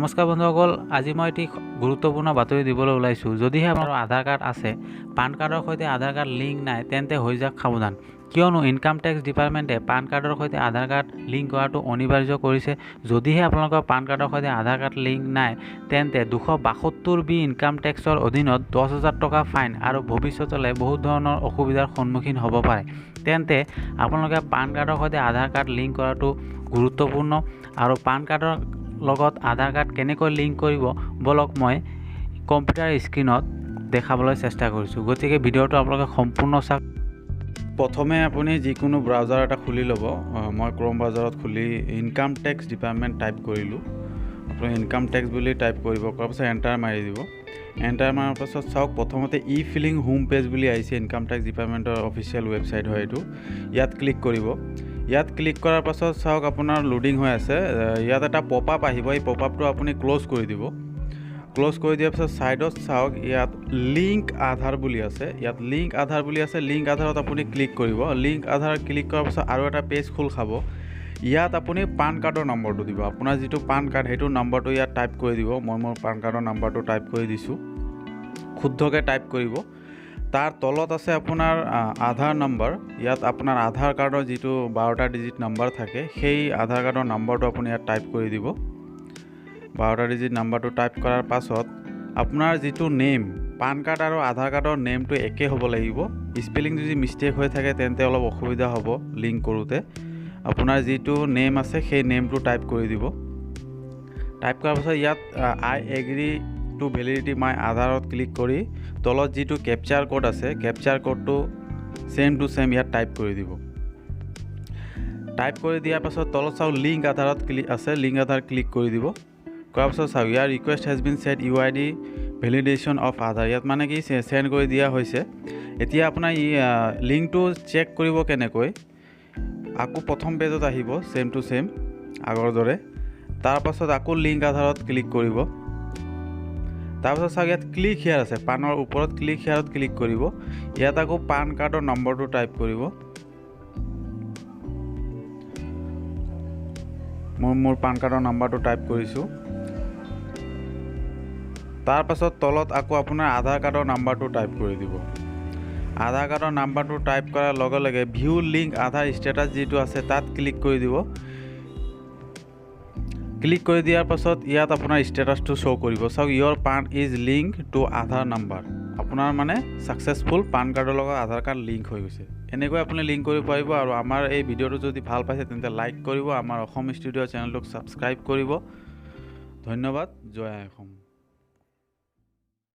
নমস্কাৰ বন্ধুসকল, আজি মই এটি গুৰুত্বপূৰ্ণ বাতৰি দিবলৈ ওলাইছোঁ। যদিহে আপোনাৰ আধাৰ কাৰ্ড আছে, পান কাৰ্ডৰ সৈতে আধাৰ কাৰ্ড লিংক নাই, তেন্তে হৈ যাওক সাৱধান। কিয়নো ইনকাম টেক্স ডিপাৰ্টমেণ্টে পান কাৰ্ডৰ সৈতে আধাৰ কাৰ্ড লিংক কৰাটো অনিবাৰ্য কৰিছে। যদিহে আপোনালোকৰ পান কাৰ্ডৰ সৈতে আধাৰ কাৰ্ড লিংক নাই, তেন্তে 272B ইনকাম টেক্সৰ অধীনত 10,000 টকা ফাইন আৰু ভৱিষ্যতলৈ বহুত ধৰণৰ অসুবিধাৰ সন্মুখীন হ'ব পাৰে। তেন্তে আপোনালোকে পান কাৰ্ডৰ সৈতে আধাৰ কাৰ্ড লিংক কৰাটো গুৰুত্বপূৰ্ণ। আৰু পান কাৰ্ডৰ লগত আধাৰ কাৰ্ড কেনেকৈ লিংক কৰিব বলক মই কম্পিউটাৰ স্ক্ৰীনত দেখাবলৈ চেষ্টা কৰিছোঁ। গতিকে ভিডিঅ'টো আপোনালোকে সম্পূৰ্ণ চাওক। প্ৰথমে আপুনি যিকোনো ব্ৰাউজাৰ এটা খুলি ল'ব। মই ক্ৰম ব্ৰাউজাৰত খুলি ইনকাম টেক্স ডিপাৰ্টমেণ্ট টাইপ কৰিলোঁ। আপুনি ইনকাম টেক্স বুলি টাইপ কৰিব, কৰাৰ পাছত এণ্টাৰ মাৰি দিব। এণ্টাৰ মাৰাৰ পাছত চাওক, প্ৰথমতে ই ফিলিং হোম পেজ বুলি আহিছে। ইনকাম টেক্স ডিপাৰ্টমেণ্টৰ অফিচিয়েল ৱেবছাইট হয় এইটো। ইয়াত ক্লিক কৰিব। ইয়াত ক্লিক কৰাৰ পাছত চাওক, আপোনাৰ লোডিং হৈ আছে। ইয়াত এটা পপ আপ আহিব। এই পপ আপটো আপুনি ক্ল'জ কৰি দিব। ক্ল'জ কৰি দিয়াৰ পাছত ছাইডত চাওক, ইয়াত লিংক আধাৰ বুলি আছে। ইয়াত লিংক আধাৰ বুলি আছে। লিংক আধাৰত আপুনি ক্লিক কৰিব। লিংক আধাৰ ক্লিক কৰাৰ পাছত আৰু এটা পেজ খোল খাব। ইয়াত আপুনি পান কাৰ্ডৰ নম্বৰটো দিব। আপোনাৰ যিটো পান কাৰ্ড সেইটো নম্বৰটো ইয়াত টাইপ কৰি দিব। মই মোৰ পান কাৰ্ডৰ নম্বৰটো টাইপ কৰি দিছোঁ। শুদ্ধকৈ টাইপ কৰিব। তাৰ তলত আছে আপোনাৰ আধাৰ নম্বৰ। ইয়াত আপোনাৰ আধাৰ কাৰ্ডৰ যিটো 12টা ডিজিট নম্বৰ থাকে, সেই আধাৰ কাৰ্ডৰ নম্বৰটো আপুনি ইয়াত টাইপ কৰি দিব। 12টা ডিজিট নম্বৰটো টাইপ কৰাৰ পাছত আপোনাৰ যিটো নেম, পান কাৰ্ড আৰু আধাৰ কাৰ্ডৰ নেমটো একে হ'ব লাগিব। স্পেলিং যদি মিষ্টেক হৈ থাকে তেন্তে অলপ অসুবিধা হ'ব লিংক কৰোঁতে। আপোনাৰ যিটো নেম আছে সেই নেমটো টাইপ কৰি দিব। টাইপ কৰাৰ পাছত ইয়াত আই এগ্ৰি টু ভেলিডিটি মাই আধাৰত ক্লিক কৰি তলত যিটো কেপচাৰ কোড আছে, কেপচাৰ কোডটো ছেম টু ছেম ইয়াত টাইপ কৰি দিব। টাইপ কৰি দিয়াৰ পাছত তলত চাওক লিংক আধাৰত ক্লিক আছে, লিংক আধাৰ ক্লিক কৰি দিব। কৰাৰ পাছত চাওক, ইয়াৰ request has been set UID validation of Aadhaar. ইয়াত মানে কি চেণ্ড কৰি দিয়া হৈছে। এতিয়া আপোনাৰ লিংকটো চেক কৰিব কেনেকৈ, আকৌ প্ৰথম পেজত আহিব ছেম টু ছেম আগৰ দৰে। তাৰপাছত আকৌ লিংক আধাৰত ক্লিক কৰিব। তাৰপাছত চাওক, ইয়াত ক্লিক হিয়াৰ আছে, পানৰ ওপৰত ক্লিক হিয়াৰত ক্লিক কৰিব। ইয়াত আকৌ পান কাৰ্ডৰ নম্বৰটো টাইপ কৰিব। মোৰ পান কাৰ্ডৰ নম্বৰটো টাইপ কৰিছোঁ। তাৰপাছত তলত আকৌ আপোনাৰ আধাৰ কাৰ্ডৰ নাম্বাৰটো টাইপ কৰি দিব। আধাৰ কাৰ্ডৰ নাম্বাৰটো টাইপ কৰাৰ লগে লগে ভিউ লিংক আধাৰ ষ্টেটাছ যিটো আছে তাত ক্লিক কৰি দিব। ক্লিক কৰি দিয়াৰ পাছত ইয়াত আপোনাৰ ষ্টেটাছটো শ্ব' কৰিব। চাওক, your PAN is link to Aadhaar number. আপোনাৰ মানে ছাকচেছফুল পান কাৰ্ডৰ লগত আধাৰ কাৰ্ড লিংক হৈ গৈছে। এনেকৈ আপুনি লিংক কৰিব পাৰিব। আৰু আমাৰ এই ভিডিঅ'টো যদি ভাল পাইছে তেন্তে লাইক কৰিব। আমাৰ অসম ষ্টুডিঅ' চেনেলটোক ছাবস্ক্ৰাইব কৰিব। ধন্যবাদ। জয় আই অসম।